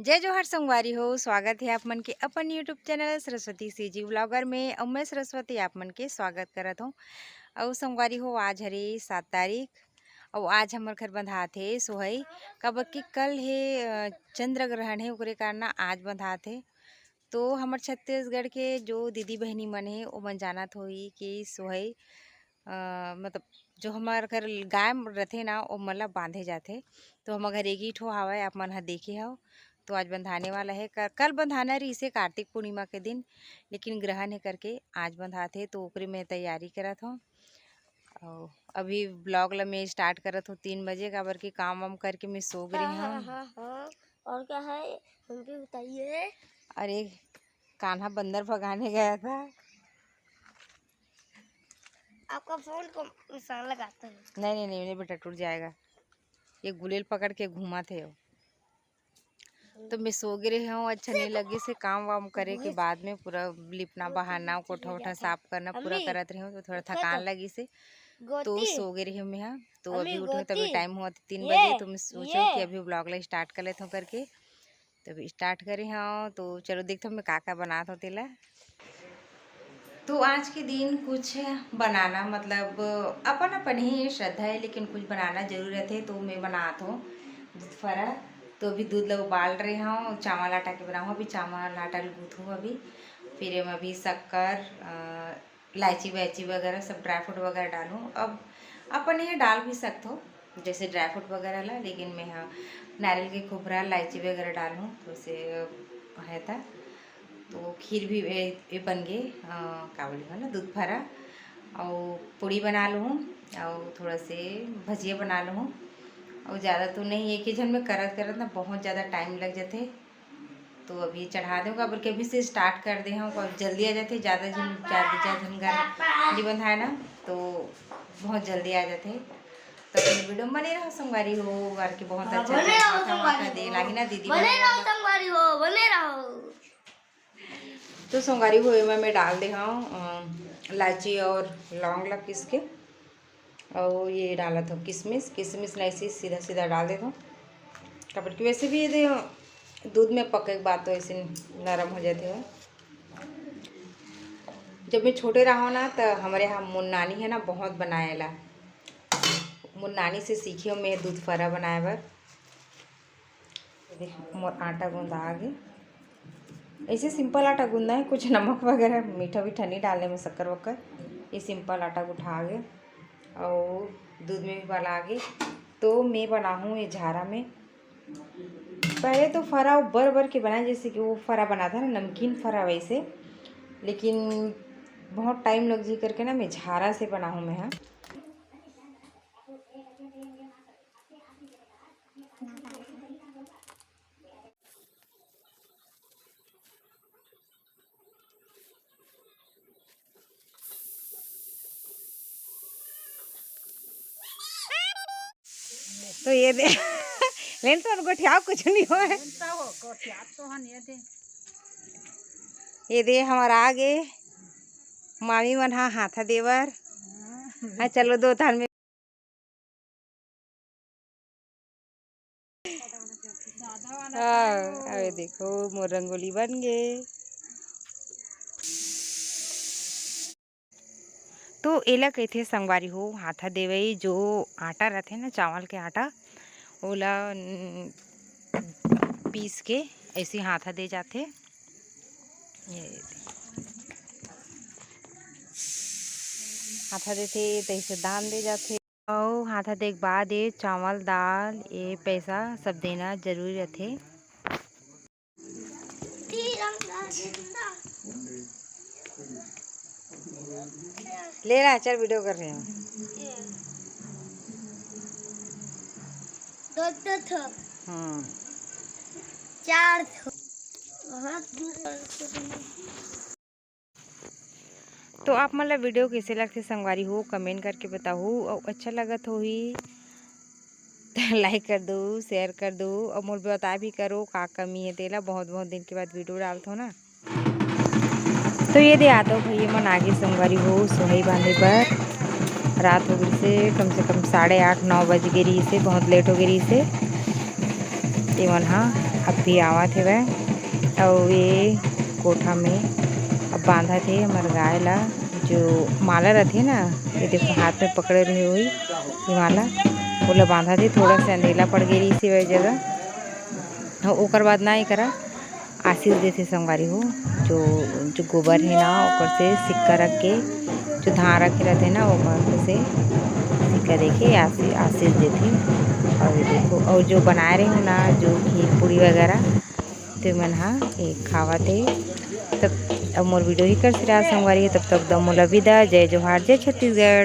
जय जोहर संगवारी हो। स्वागत है आप मन के अपन YouTube channel Saraswati CG Blogger में। और मैं सरस्वती आप मन के स्वागत करत हूँ। और संगवारी हो आज हरे 7 तारीख और आज हमार घर बंधाथे सोहई कब कि कल है चंद्र ग्रहण है ओकरे कारण आज बंधाथे। तो हमार छत्तीसगढ़ के जो दीदी बहनी मन है वो मन जानत होई कि सोहई मतलब जो हमार घर गाय रथे ना वो मतलब बांधे जाते। तो हम घर एक ही ठो हवा आप मन ह देखे हो। तो आज बंधाने वाला है कल बंधाना रही इसे कार्तिक पूर्णिमा के दिन, लेकिन ग्रहण है करके आज बंधाते। तो ओकरे में तैयारी करत हूँ और अभी ब्लॉग ला मैं स्टार्ट करत हूँ 3 बजे काबर की काम वाम करके मैं सो गई हूँ। और क्या है हम भी बताइए। अरे कान्हा बंदर भगाने गया था। आपका फोन को निशान लगाता है। नहीं नहीं नहीं बेटा टूट जाएगा। ये गुलेल पकड़ के घुमा थे वो। तो मैं सो गिरे हूँ। अच्छा नहीं लगे से काम वाम करे के बाद में पूरा लिपना बहाना कोठा वोठा साफ करना पूरा करत रही हूँ। तो थोड़ा थकान लगी से तो सो गई रही हूँ मैं। हाँ तो अभी उठे हूँ तभी टाइम हुआ 3 बजे। तो मैं सोचा कि अभी ब्लॉग ला स्टार्ट कर लेता हूँ करके। तो अभी स्टार्ट करे हाँ। तो चलो देखते हूँ मैं का बनाता हूँ तेला। तो आज के दिन कुछ बनाना मतलब अपन अपन ही श्रद्धा है, लेकिन कुछ बनाना जरूरत है तो मैं बनाता हूँ दूध फरा। तो अभी दूध लोग उबाल रहे हूँ, चावल आटा के बनाऊँ। अभी चावल आटा गूँथूँ अभी। फिर मैं अभी शक्कर इलायची वैची वगैरह सब ड्राई फ्रूट वगैरह डालूँ। अब अपन ये डाल भी सकते हो जैसे ड्राई फ्रूट वगैरह ला, लेकिन मैं हाँ नारियल के खोपरा इलायची वगैरह डालूँ तो उसे है था। तो खीर भी ये बन गए का बोली ना दूध भरा। और पूड़ी बना लूँ और थोड़ा से भजिया बना लूँ। और ज़्यादा तो नहीं, एक ही जन में करत करत ना बहुत ज़्यादा टाइम लग जाते। तो अभी चढ़ा दूँगा बल्कि अभी से स्टार्ट कर दे हूँ और जल्दी आ जाते। ज़्यादा जन घर जी बंधाए ना तो बहुत जल्दी आ जाते। तो अपनी वीडियो बने रहो संगवारी हो और के बहुत अच्छा दे लागी ना दीदी बने रहो संगवारी हो बने रहो। तो संगारी हुए में मैं डाल दे हूँ इलायची और लौंग ला पीस के। और ये डाला था किशमिश। किशमिश नहीं ऐसे सीधा सीधा डाल देता हूँ कपड़ की। वैसे भी ये दे दूध में पके के बाद तो ऐसे नरम हो जाते हैं। जब मैं छोटे रहा ना तो हमारे यहाँ मुन्नानी है ना बहुत बनाएला। मुन्नानी से सीखी हूँ मैं दूध फरा बनाए बर। मोर आटा गूंदा आगे ऐसे सिंपल आटा गूंदा है, कुछ नमक वगैरह मीठा वीठा नहीं डालने में, शक्कर वक्कर। ये सिंपल आटा उठा आगे और दूध में भी बना आगे। तो मैं बनाऊँ ये झारा में। पहले तो फरा बर बर के बनाए जैसे कि वो फरा बना था ना नमकीन फरा वैसे, लेकिन बहुत टाइम लग जी करके ना मैं झारा से बनाऊँ मैं। हाँ तो ये दे लेन तो उनको ठिया कुछ नहीं हो है। ये दे हमारा आगे मामी मन हा हाथा देवर। हाँ चलो दो थाल में। हाँ अरे देखो मोर रंगोली बन गए। तो एला कहते संगवारी हो हाथा देवई जो आटा रहते ना चावल के आटा ओला पीस के ऐसे हाथा दे जाते। ये हाथा देते तैसे दान दे जाते। और हाथा दे के बाद ये चावल दाल ये पैसा सब देना जरूरी रहते। ले रहा चल वीडियो कर रहे हैं। चार तो आप मतलब वीडियो कैसे लगते संगवारी हो कमेंट करके बताओ। और अच्छा लगत हो ही तो लाइक कर दो शेयर कर दो और मोर बता भी करो का कमी है तेला। बहुत बहुत दिन के बाद वीडियो डालते हो ना। तो ये दे आता भैया मन आगे संगवारी हो सोहई बांधे पर। रात हो गई से कम 8:30-9 बज गई से, बहुत लेट हो गई से। ये मन हाँ अब भी आवत हे वह और ये कोठा में अब बांधा थे हमार गाय ला जो माला रहती है ना, ये देखो हाथ में पकड़े रहे हुई ये माला ओला बांधा थे। थोड़ा सा अंधेला पड़ गई इसी वह जगह। ओकर बाद ना ये करा आशीष देते संगवारी हो, जो गोबर है ना ओकर से सिक्का रख के, जो धान रखे रहते ना ओकर से सिक्का देके आशीष देते। और देखो और जो बनाए रहे हो ना जो खीर पूड़ी वगैरह तो मन हाँ एक खावा थे। तब अब मोर वीडियो ही कर सिरा संगवारी, तब तक दम मोला विदा। जय जोहार, जय छत्तीसगढ़।